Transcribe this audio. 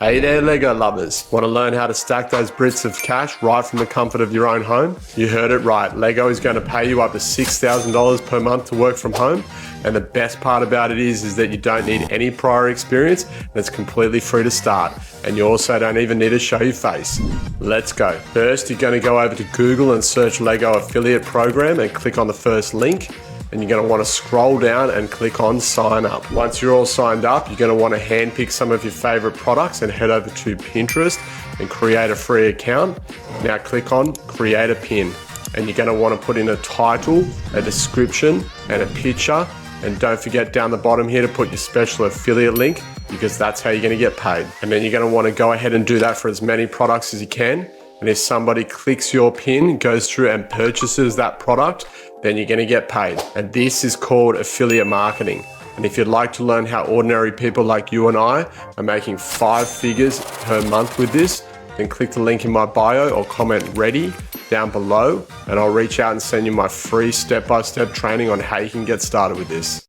Hey there Lego lovers, want to learn how to stack those Brits of cash right from the comfort of your own home? You heard it right, Lego is going to pay you up to $6,000 per month to work from home, and the best part about it is that you don't need any prior experience and it's completely free to start, and you also don't even need to show your face. Let's go. First you're going to go over to Google and search Lego affiliate program and click on the first link. And you're going to want to scroll down and click on sign up. Once you're all signed up, you're going to want to handpick some of your favorite products and head over to Pinterest and create a free account. Now click on create a pin, and you're going to want to put in a title, a description and a picture, and don't forget down the bottom here to put your special affiliate link, because that's how you're going to get paid. And then you're going to want to go ahead and do that for as many products as you can. And if somebody clicks your pin, goes through and purchases that product, then you're going to get paid. And this is called affiliate marketing. And if you'd like to learn how ordinary people like you and I are making 5 figures per month with this, then click the link in my bio or comment ready down below, and I'll reach out and send you my free step-by-step training on how you can get started with this.